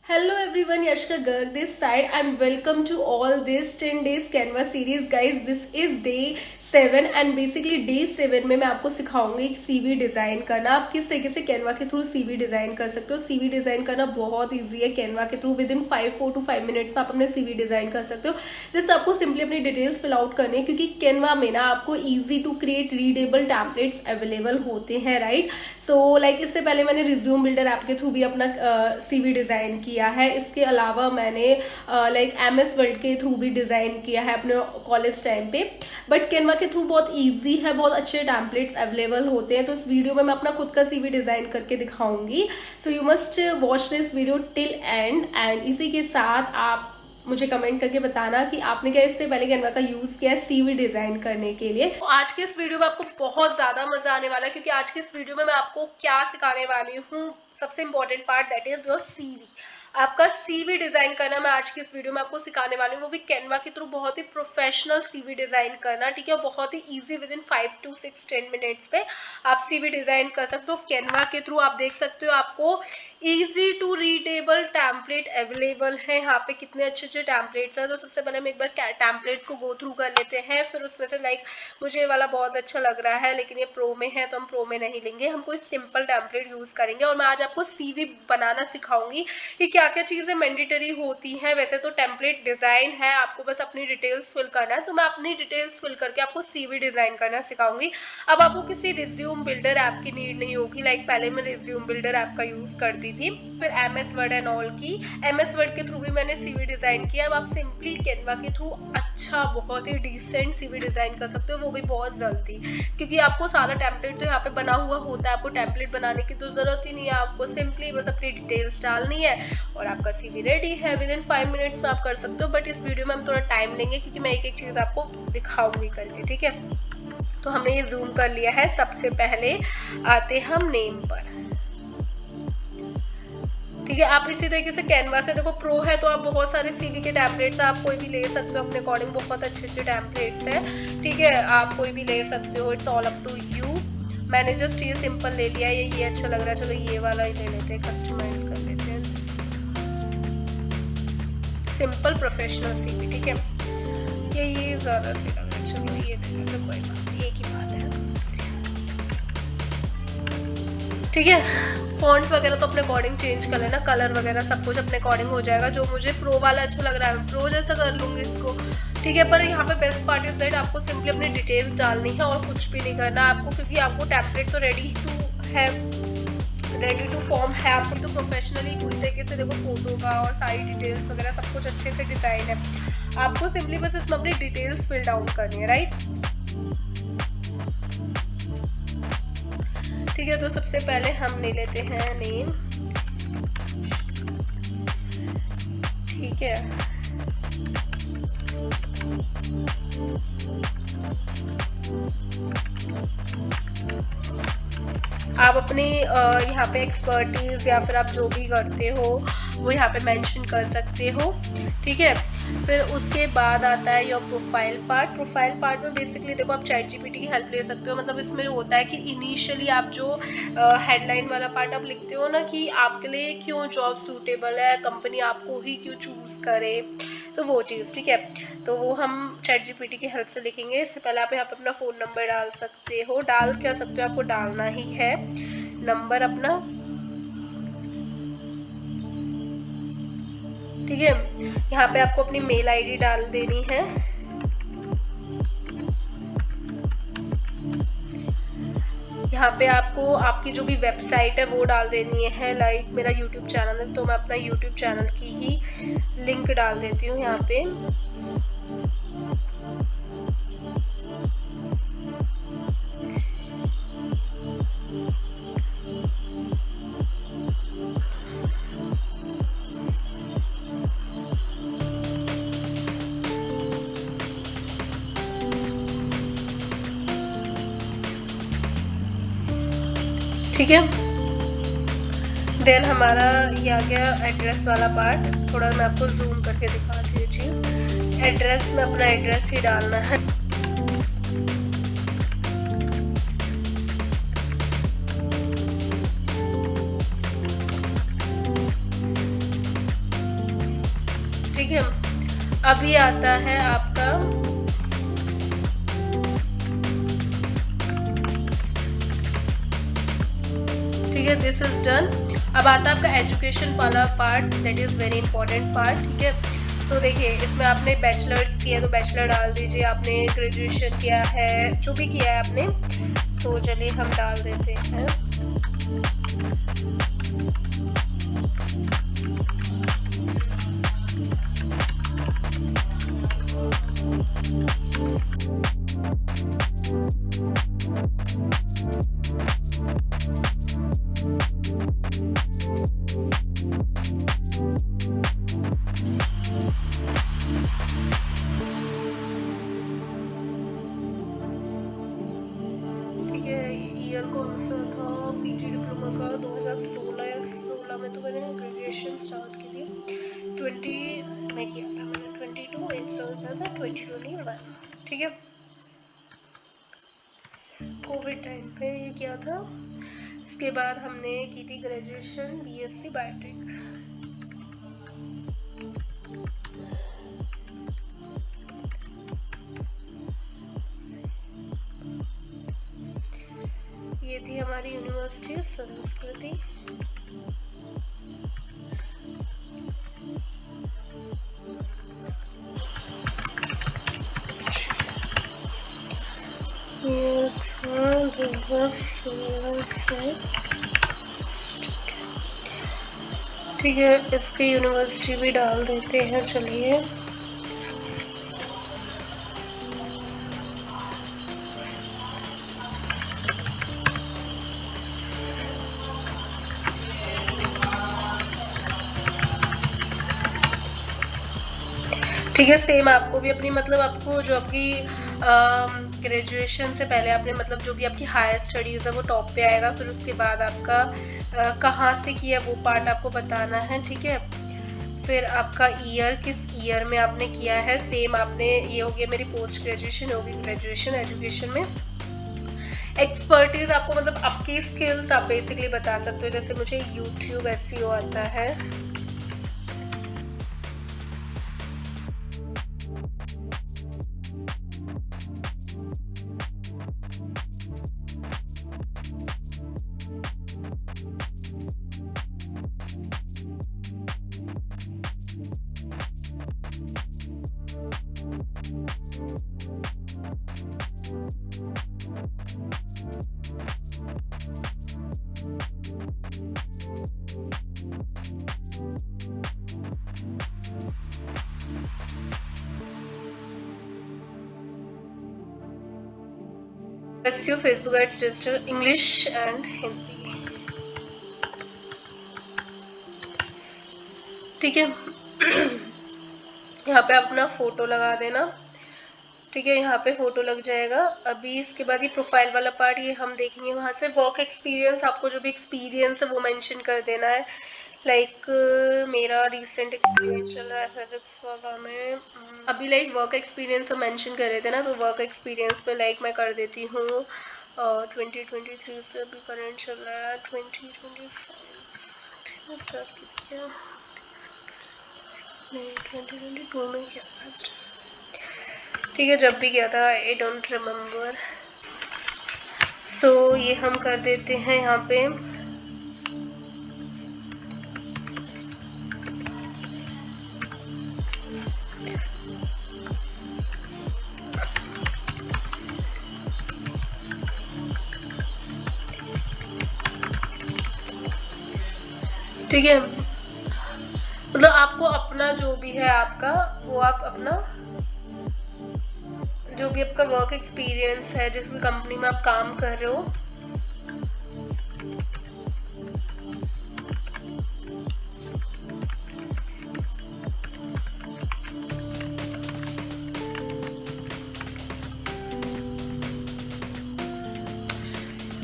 Hello everyone, Yashka Garg this side and welcome to all this 10 days Canva series guys. This is day 7 and basically day 7 में मैं आपको सिखाऊंगी CV design करना। आप किस तरीके से कैनवा के थ्रू सीवी डिजाइन कर सकते हो। सीवी डिजाइन करना बहुत इजी है। कैनवा के through with in 4 to 5 minutes में आप अपने सीवी डिजाइन कर सकते हो। जस्ट आपको सिंपली अपनी डिटेल्स फिल आउट करनी है क्योंकि कैनवा में ना आपको easy to create readable templates available होते हैं, राइट। सो लाइक इससे पहले मैंने रिज्यूम बिल्डर ऐप के थ्रू भी अपना सीवी डिजाइन किया है। इसके अलावा मैंने लाइक MS वर्ड के थ्रू भी डिजाइन किया है अपने कॉलेज टाइम पे। बट कैनवा के थ्रू बहुत इजी है, बहुत अच्छे टेम्पलेट्स अवेलेबल होते हैं। तो इस वीडियो में मैं अपना खुद का सीवी डिजाइन करके दिखाऊंगी। So you must watch this video till and. And इसी के साथ आप मुझे कमेंट करके बताना कि आपने क्या इससे पहले कैनवा का यूज किया है सीवी डिजाइन करने के लिए। तो आज के इस वीडियो में आपको बहुत ज्यादा मजा आने वाला है क्योंकि आज के इस वीडियो में मैं आपको क्या सिखाने वाली हूँ। सबसे important part that is your CV. आपका सीवी डिजाइन करना मैं आज की इस वीडियो में आपको सिखाने वाली हूँ, वो भी कैनवा के थ्रू बहुत ही प्रोफेशनल सीवी डिजाइन करना, ठीक है। बहुत ही easy, within 5 to 10 minutes पे आप सीवी डिजाइन कर सकते हो कैनवा के थ्रू। आप देख सकते हो आपको easy to readable template available है। यहाँ पे कितने अच्छे अच्छे टेम्पलेट्स हैं। तो सबसे पहले हम एक बार टेम्पलेट्स को गो थ्रू कर लेते हैं, फिर उसमें से लाइक मुझे ये वाला बहुत अच्छा लग रहा है लेकिन ये प्रो में है तो हम प्रो में नहीं लेंगे, हम कोई सिंपल टेम्पलेट यूज करेंगे। और मैं आज आपको सीवी बनाना सिखाऊंगी कि क्या क्या चीजें मैंडेटरी होती हैं। वैसे तो टेम्पलेट डिजाइन है, आपको बस अपनी डिटेल्स फिल करना है। तो मैं अपनी डिटेल्स फिल करके आपको सीवी डिजाइन करना सिखाऊंगी। अब आपको किसी रिज्यूम बिल्डर ऐप की नीड नहीं होगी। लाइक पहले मैं रिज्यूम बिल्डर ऐप का यूज करती थी, फिर MS वर्ड एंड ऑल की। MS वर्ड के थ्रू भी मैंने सीवी डिजाइन किया। अब आप सिंपली कैनवा के थ्रू अच्छा बहुत ही डिसेंट सीवी डिजाइन कर सकते हो, वो भी बहुत जल्दी, क्योंकि आपको सारा टेम्पलेट तो यहाँ पे बना हुआ होता है। आपको टेम्पलेट बनाने की तो जरूरत ही नहीं है, आपको सिंपली बस अपनी डिटेल्स डालनी है और आपका सीवी रेडी है। विद इन 5 मिनट्स में आप कर सकते हो। बट इस वीडियो में हम थोड़ा टाइम लेंगे क्योंकि मैं एक एक चीज आपको दिखाऊंगी करके, ठीक है। तो हमने ये जूम कर लिया है। सबसे पहले आते हम नेम पर, ठीक है। आप इसी तरीके से कैनवा से, देखो प्रो है तो आप बहुत सारे सीवी के टेम्पलेट्स आप कोई भी ले सकते हो अपने अकॉर्डिंग। बहुत अच्छे अच्छे टेम्पलेट्स हैं, ठीक है, आप कोई भी ले सकते हो। It's all up to you. मैंने जस्ट ये सिंपल ले लिया, ये अच्छा लग रहा है, चलो ये वाला ही ले लेते हैं, कस्टमाइज कर लेते हैं। सिंपल प्रोफेशनल सीवी, ठीक है। ये ज्यादा सही लग रहा है, चलो ये ले लेते, कोई बात नहीं, एक ही बात है, ठीक है। फॉन्ट वगैरह तो अपने अकॉर्डिंग चेंज कर लेना, कलर वगैरह सब कुछ अपने अकॉर्डिंग हो जाएगा। जो मुझे प्रो वाला अच्छा लग रहा है प्रो जैसा कर लूंगी इसको, ठीक है। पर यहाँ पे बेस्ट पार्ट इज दैट आपको सिंपली अपनी डिटेल्स डालनी है और कुछ भी नहीं करना आपको, क्योंकि आपको टेम्पलेट तो रेडी टू फॉर्म है। आपको तो प्रोफेशनली पूरी तरीके से देखो फोटो का और सारी डिटेल्स वगैरह सब कुछ अच्छे से डिजाइन है। आपको सिंपली बस इसमें अपनी डिटेल्स फिल डाउन करनी है, राइट, ठीक है। तो सबसे पहले हम ले लेते हैं नेम, ठीक है। आप अपनी यहाँ पे एक्सपर्टीज या फिर आप जो भी करते हो वो यहाँ पे मेंशन कर सकते हो, ठीक है। फिर उसके बाद आता है your profile part. Profile part में बेसिकली देखो आप चैट जीपीटी की हेल्प ले सकते हो। मतलब इसमें होता है कि इनिशियली आप जो हेडलाइन वाला पार्ट आप लिखते हो ना कि आपके लिए क्यों जॉब सूटेबल है, कंपनी आपको ही क्यों चूज करे, तो वो चीज़, ठीक है। तो वो हम चैट जीपीटी की हेल्प से लिखेंगे। इससे पहले आप यहाँ पे अपना फ़ोन नंबर डाल सकते हो, डाल क्या सकते हो, आपको डालना ही है नंबर अपना, ठीक है। यहाँ पे आपको अपनी मेल आईडी डाल देनी है, यहाँ पे आपको आपकी जो भी वेबसाइट है वो डाल देनी है। लाइक मेरा यूट्यूब चैनल है तो मैं अपना यूट्यूब चैनल की ही लिंक डाल देती हूँ यहाँ पे, ठीक है। देन हमारा ये आ गया एड्रेस वाला पार्ट। थोड़ा मैं आपको जूम करके दिखाती हूँ चीज। एड्रेस में अपना एड्रेस ही डालना है, ठीक है, अभी आता है आपका ठीक है, दिस इज डन। अब आता है आपका एजुकेशन वाला part, that is very important part. ठीक है, तो देखिए इसमें आपने बैचलर्स किया तो बैचलर डाल दीजिए, आपने ग्रेजुएशन किया है, जो भी किया है आपने, तो चलिए हम डाल देते हैं। ईयर कौन सा था पीजी डिप्लोमा का? 2016 या 16 में तो मैंने ग्रेजुएशन स्टार्ट की थी। 20 में किया था मैंने, 22 एग्जाम था 2021। ठीक है, कोविड टाइम पे ये किया था। इसके बाद हमने की थी ग्रेजुएशन बीएससी बायोटेक। ये थी हमारी यूनिवर्सिटी संस्कृति। ये था 2016 से। ठीक है, इसकी यूनिवर्सिटी भी डाल देते हैं। चलिए ठीक है, सेम आपको भी अपनी मतलब आपको जो आपकी ग्रेजुएशन से पहले आपने मतलब जो भी आपकी हायर स्टडीज़ है वो टॉप पे आएगा, फिर उसके बाद आपका कहाँ से किया वो पार्ट आपको बताना है। ठीक है, फिर आपका ईयर, किस ईयर में आपने किया है, सेम आपने, ये हो गया मेरी पोस्ट ग्रेजुएशन, होगी ग्रेजुएशन एजुकेशन में। एक्सपर्टीज आपको मतलब आपकी स्किल्स आप बेसिकली बता सकते हो, जैसे मुझे यूट्यूब एसईओ आता है। SEO, Facebook ads, digital, English and Hindi. ठीक है, यहाँ पे अपना फोटो लगा देना। ठीक है, यहाँ पे फोटो लग जाएगा। अभी इसके बाद ये प्रोफाइल वाला पार्ट ये हम देखेंगे। वहाँ से वर्क एक्सपीरियंस, आपको जो भी एक्सपीरियंस है वो मेंशन कर देना है। लाइक मेरा रिसेंट एक्सपीरियंस चल रहा है फिजिक्स वाला में। अभी लाइक वर्क एक्सपीरियंस हम मेंशन कर रहे थे ना, तो वर्क एक्सपीरियंस पे लाइक मैं कर देती हूँ 2023 से अभी करंट चल रहा है 2025 स्टार्ट किया, नहीं 2022 में किया फर्स्ट। ठीक है, जब भी किया था आई डोंट रिमेम्बर। सो ये हम कर देते हैं यहाँ पे। ठीक है, मतलब आपको अपना जो भी है आपका वो आप अपना जो भी आपका वर्क एक्सपीरियंस है, जिस कंपनी में आप काम कर रहे हो,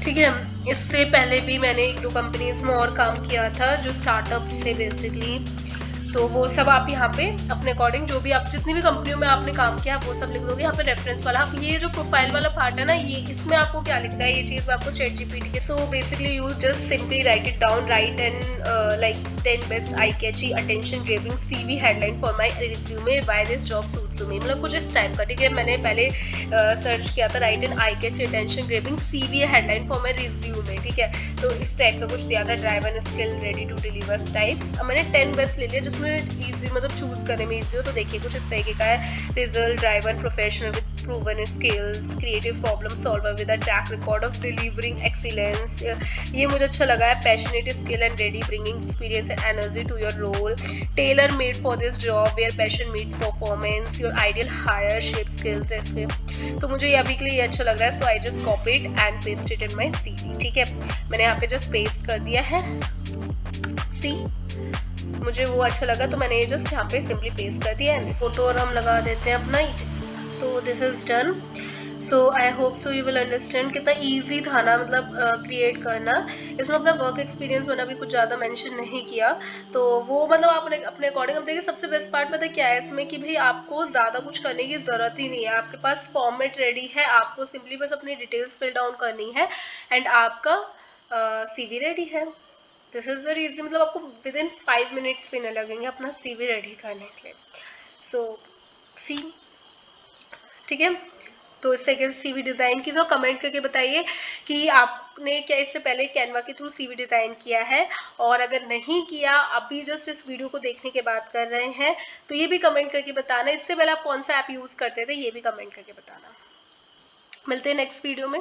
ठीक है। इससे पहले भी मैंने 1-2 कंपनीज में और काम किया था जो स्टार्टअप से बेसिकली, तो वो सब आप यहाँ पे अपने अकॉर्डिंग जो भी आप जितनी भी कंपनियों में आपने काम किया वो सब लिख दोगे। यहाँ पे रेफरेंस वाला आप ये जो प्रोफाइल वाला पार्ट है ना, ये इसमें आपको क्या लिखना है, ये चीज मैं आपको ChatGPT के। So basically you just simply write it down, write and like 10 best eye catchy attention grabbing CV headline for my resume, why this job suits to me, मतलब कुछ इस टाइप का। ठीक है, मैंने पहले सर्च किया था write an eye catchy attention grabbing CV headline for my resume. ठीक है, तो इस टाइप का कुछ दिया था, driver skill ready to deliver types. मैंने 10 बेस्ट ले लिया जिसमें इजी, मतलब चूज करने में इजी हो। तो देखिए कुछ इस तरीके का है, result driver professional with proven skills, creative problem solver with a track record of delivering excellence, ये मुझे अच्छा लगा है, passionate skill and ready bringing experience and energy to your role, tailor made for this job where passion meets performance, your ideal hire shape skills. ऐसे तो मुझे ये अभी के लिए ये अच्छा लग रहा है, so I just copied and paste it in my CV। ठीक है, मैंने यहाँ पे जस्ट पेस्ट कर दिया है, सी मुझे वो अच्छा लगा तो मैंने ये जस्ट यहाँ पे सिंपली पेस्ट कर दिया है। फोटो और हम लगा देते हैं अपना, तो this is done. So I hope so you will understand कितना इजी था ना, मतलब क्रिएट करना। इसमें अपना वर्क एक्सपीरियंस मैंने अभी कुछ ज़्यादा मेंशन नहीं किया, तो वो मतलब आप अपने अकॉर्डिंग। अब देखिए सबसे बेस्ट पार्ट पता है क्या है इसमें, कि भाई आपको ज़्यादा कुछ करने की ज़रूरत ही नहीं है, आपके पास फॉर्मेट रेडी है, आपको सिंपली बस अपनी डिटेल्स फिल डाउन करनी है एंड आपका CV रेडी है। दिस इज़ वेरी इजी, मतलब आपको विद इन 5 मिनट्स भी नहीं लगेंगे अपना CV रेडी करने के लिए। सो सी, ठीक है, तो इससे अगर CV डिज़ाइन की, जो कमेंट करके बताइए कि आपने क्या इससे पहले कैनवा के थ्रू CV डिज़ाइन किया है, और अगर नहीं किया, अभी जस्ट इस वीडियो को देखने के बाद कर रहे हैं, तो ये भी कमेंट करके बताना। इससे पहले आप कौन सा ऐप यूज़ करते थे ये भी कमेंट करके बताना। मिलते हैं नेक्स्ट वीडियो में।